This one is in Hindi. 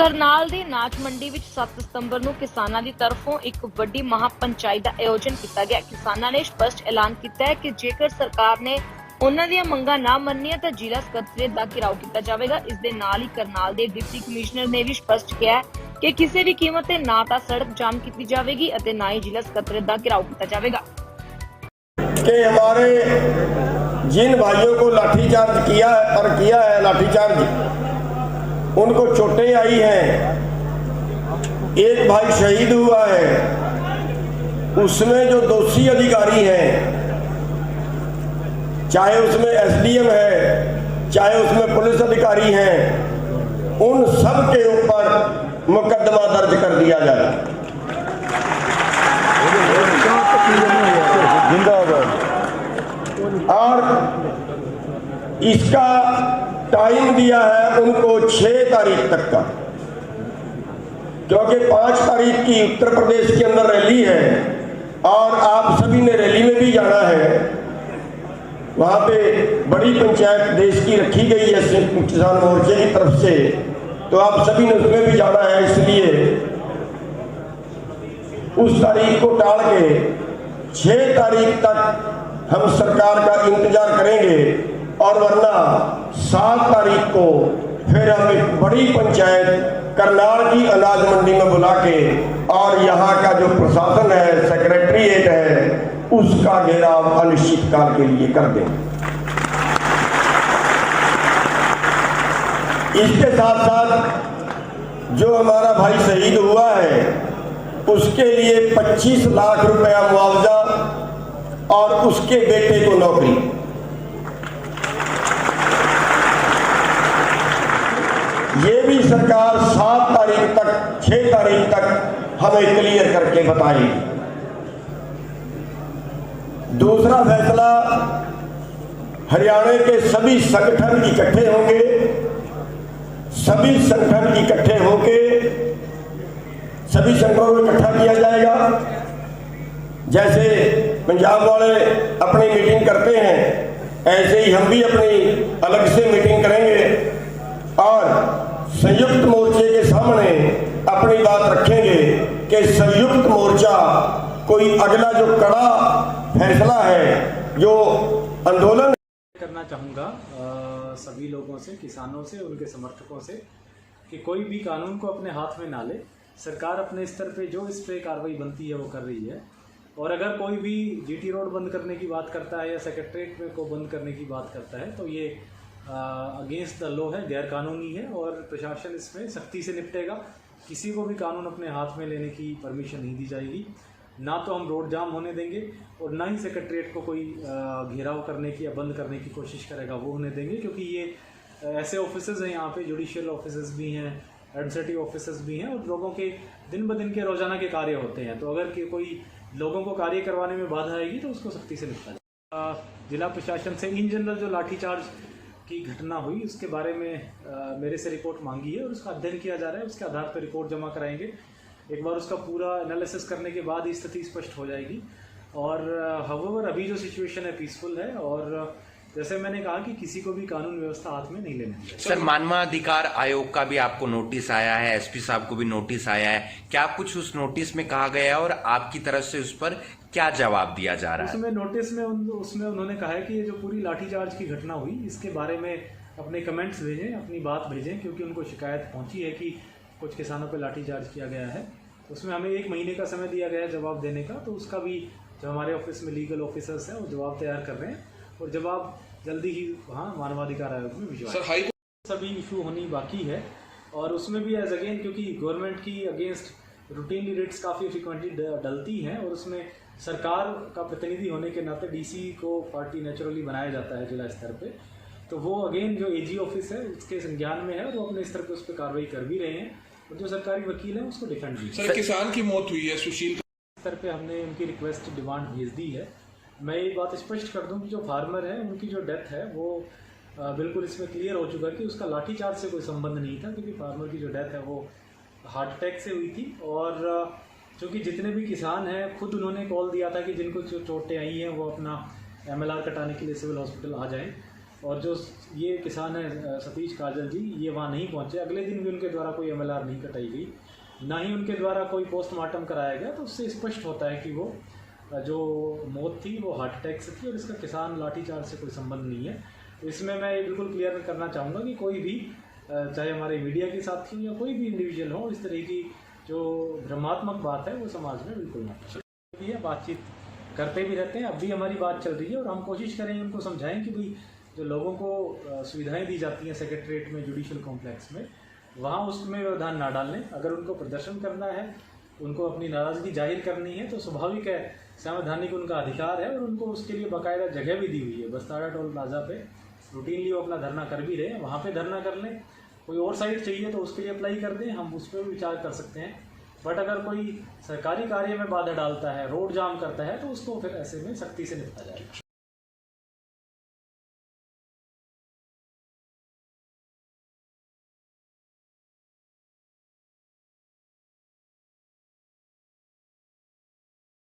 ਕਰਨਾਲ ਦੀ ਨਾਚ ਮੰਡੀ ਵਿੱਚ 7 ਸਤੰਬਰ ਨੂੰ ਕਿਸਾਨਾਂ ਦੀ ਤਰਫੋਂ ਇੱਕ ਵੱਡੀ ਮਹਾਪੰਚਾਇਤ ਦਾ ਆਯੋਜਨ ਕੀਤਾ ਗਿਆ। ਕਿਸਾਨਾਂ ਨੇ ਸਪਸ਼ਟ ਐਲਾਨ ਕੀਤਾ ਹੈ ਕਿ ਜੇਕਰ ਸਰਕਾਰ ਨੇ ਉਹਨਾਂ ਦੀਆਂ ਮੰਗਾਂ ਨਾ ਮੰਨੀਆਂ ਤਾਂ ਜ਼ਿਲ੍ਹਾ ਸਕੱਤਰੇਤ ਦਾ ਘਿਰਾਓ ਕੀਤਾ ਜਾਵੇਗਾ। ਇਸ ਦੇ ਨਾਲ ਹੀ ਕਰਨਾਲ ਦੇ ਡਿਪਟੀ ਕਮਿਸ਼ਨਰ ਨੇ ਵੀ ਸਪਸ਼ਟ ਕਿਹਾ ਹੈ ਕਿ ਕਿਸੇ ਵੀ ਕੀਮਤ ਤੇ ਨਾ ਤਾਂ ਸੜਕ जाम ਕੀਤੀ ਜਾਵੇਗੀ ਅਤੇ ਨਾ ਹੀ ਜ਼ਿਲ੍ਹਾ ਸਕੱਤਰੇਤ ਦਾ ਘਿਰਾਓ ਕੀਤਾ ਜਾਵੇਗਾ। कि हमारे जिन भाइयों को लाठीचार्ज किया है लाठीचार्ज, उनको चोटें आई हैं, एक भाई शहीद हुआ है, उसमें जो दोषी अधिकारी हैं, चाहे उसमें एसडीएम है चाहे उसमें पुलिस अधिकारी हैं, उन सब के ऊपर मुकदमा दर्ज कर दिया जाए। और इसका टाइम दिया है उनको 6 तारीख तक का, क्योंकि 5 तारीख की उत्तर प्रदेश के अंदर रैली है और आप सभी ने रैली में भी जाना है। वहाँ पे बड़ी पंचायत देश की रखी गई है किसान मोर्चे की तरफ से, तो आप सभी ने उसमें भी जाना है। इसलिए उस तारीख को टाल के 6 तारीख तक हम सरकार का इंतजार करेंगे और वरना 7 तारीख को फिर हम एक बड़ी पंचायत करनाल की अनाज मंडी में बुला के और यहाँ का जो प्रशासन है, सेक्रेटरीट है, उसका घेराव अनिश्चित काल के लिए कर देंगे। इसके साथ साथ जो हमारा भाई शहीद हुआ है उसके लिए 25 लाख रुपया मुआवजा और उसके बेटे को नौकरी। ये भी सरकार 7 तारीख तक 6 तारीख तक हमें क्लियर करके बताएगी। दूसरा फैसला, हरियाणा के सभी संगठन इकट्ठे होंगे, सभी संगठन इकट्ठे होके सभी संगठनों को इकट्ठा किया जाएगा। जैसे पंजाब वाले अपनी मीटिंग करते हैं, ऐसे ही हम भी अपनी अलग से मीटिंग करेंगे और संयुक्त मोर्चे के सामने अपनी बात रखेंगे कि संयुक्त मोर्चा कोई अगला जो कड़ा फैसला है, जो आंदोलन करना चाहूँगा सभी लोगों से, किसानों से, उनके समर्थकों से, कि कोई भी कानून को अपने हाथ में ना ले। सरकार अपने स्तर पे जो इस पे कार्रवाई बनती है वो कर रही है, और अगर कोई भी जीटी रोड बंद करने की बात करता है या सेक्रेटरीट को बंद करने की बात करता है तो ये अगेंस्ट द लॉ है, गैर कानूनी है और प्रशासन इसमें सख्ती से निपटेगा। किसी को भी कानून अपने हाथ में लेने की परमिशन नहीं दी जाएगी। ना तो हम रोड जाम होने देंगे और ना ही सेक्रेटरीट को कोई घेराव करने की या बंद करने की कोशिश करेगा वो होने देंगे, क्योंकि ये ऐसे ऑफिसर्स हैं, यहाँ पे जुडिशियल ऑफिसर्स भी हैं, एडमिनिस्ट्रेटिव ऑफिसर्स भी हैं और लोगों के दिन ब दिन के रोजाना के कार्य होते हैं। तो अगर कोई लोगों को कार्य करवाने में बाधा आएगी तो उसको सख्ती से निपटा जाए। जिला प्रशासन से इन जनरल जो लाठीचार्ज की घटना हुई उसके बारे में मेरे से रिपोर्ट मांगी है और उसका अध्ययन किया जा रहा है। उसके आधार पर रिपोर्ट जमा कराएंगे। एक बार उसका पूरा एनालिसिस करने के बाद ही स्थिति स्पष्ट हो जाएगी। और हाउएवर अभी जो सिचुएशन है पीसफुल है और जैसे मैंने कहा कि किसी को भी कानून व्यवस्था हाथ में नहीं लेने चाहिए। सर, मानवाधिकार आयोग का भी आपको नोटिस आया है, एसपी साहब को भी नोटिस आया है, क्या कुछ उस नोटिस में कहा गया है और आपकी तरफ से उस पर क्या जवाब दिया जा रहा है? उसमें नोटिस में उसमें उन्होंने कहा है कि ये जो पूरी लाठीचार्ज की घटना हुई इसके बारे में अपने कमेंट्स भेजें, अपनी बात भेजें, क्योंकि उनको शिकायत पहुंची है कि कुछ किसानों पर लाठीचार्ज किया गया है। उसमें हमें 1 महीने का समय दिया गया है जवाब देने का, तो उसका भी जो हमारे ऑफिस में लीगल ऑफिसर्स हैं वो जवाब तैयार कर रहे हैं और जवाब जल्दी ही वहाँ मानवाधिकार आयोग में भिजवाएंगे। सभी इशू होनी बाकी है और उसमें भी एज अगेन, क्योंकि गवर्नमेंट की अगेंस्ट रूटीनली रिट्स काफ़ी फ्रिक्वेंटली डलती हैं और उसमें सरकार का प्रतिनिधि होने के नाते डीसी को पार्टी नेचुरली बनाया जाता है जिला स्तर पे, तो वो अगेन जो एजी ऑफिस है उसके संज्ञान में है और वो अपने स्तर पे उस पर कार्रवाई कर भी रहे हैं और जो सरकारी वकील है उसको डिफेंड भी। सर, किसान की मौत हुई है सुशील स्तर पे हमने उनकी रिक्वेस्ट डिमांड भेज दी है। मैं ये बात स्पष्ट कर दूं कि जो फार्मर है उनकी जो डेथ है वो बिल्कुल इसमें क्लियर हो चुका है कि उसका लाठीचार्ज से कोई संबंध नहीं था, क्योंकि फार्मर की जो डेथ है वो हार्ट अटैक से हुई थी। और चूँकि जितने भी किसान हैं खुद उन्होंने कॉल दिया था कि जिनको जो चोटें आई हैं वो अपना MLR कटाने के लिए सिविल हॉस्पिटल आ जाएं, और जो ये किसान है सतीश काजल जी, ये वहाँ नहीं पहुँचे। अगले दिन भी उनके द्वारा कोई MLR नहीं कटाई गई, ना ही उनके द्वारा कोई पोस्टमार्टम कराया गया। तो उससे स्पष्ट होता है कि वो जो मौत थी वो हार्ट अटैक से थी और इसका किसान लाठीचार्ज से कोई संबंध नहीं है। इसमें मैं ये बिल्कुल क्लियर करना चाहूँगा कि कोई भी चाहे हमारे मीडिया के साथी हो या कोई भी इंडिविजुअल हो, इस तरह की जो भ्रमात्मक बात है वो समाज में बिल्कुल ना है। बातचीत करते भी रहते हैं, अब भी हमारी बात चल रही है और हम कोशिश करेंगे उनको समझाएं कि भाई जो लोगों को सुविधाएं दी जाती हैं सेक्रेटरीट में, जुडिशल कॉम्प्लेक्स में, वहाँ उसमें व्यवधान ना डालें। अगर उनको प्रदर्शन करना है, उनको अपनी नाराज़गी जाहिर करनी है, तो स्वाभाविक है, संवैधानिक उनका अधिकार है और उनको उसके लिए बाकायदा जगह भी दी हुई है। बस्ताड़ा टोल प्लाजा पे रूटीनली वो अपना धरना कर भी रहे हैं, वहाँ पे धरना कर लें। कोई और साइट चाहिए तो उसके लिए अप्लाई कर दें, हम उस पर भी विचार कर सकते हैं। बट अगर कोई सरकारी कार्य में बाधा डालता है, रोड जाम करता है, तो उसको फिर ऐसे में सख्ती से निपटा जाएगा।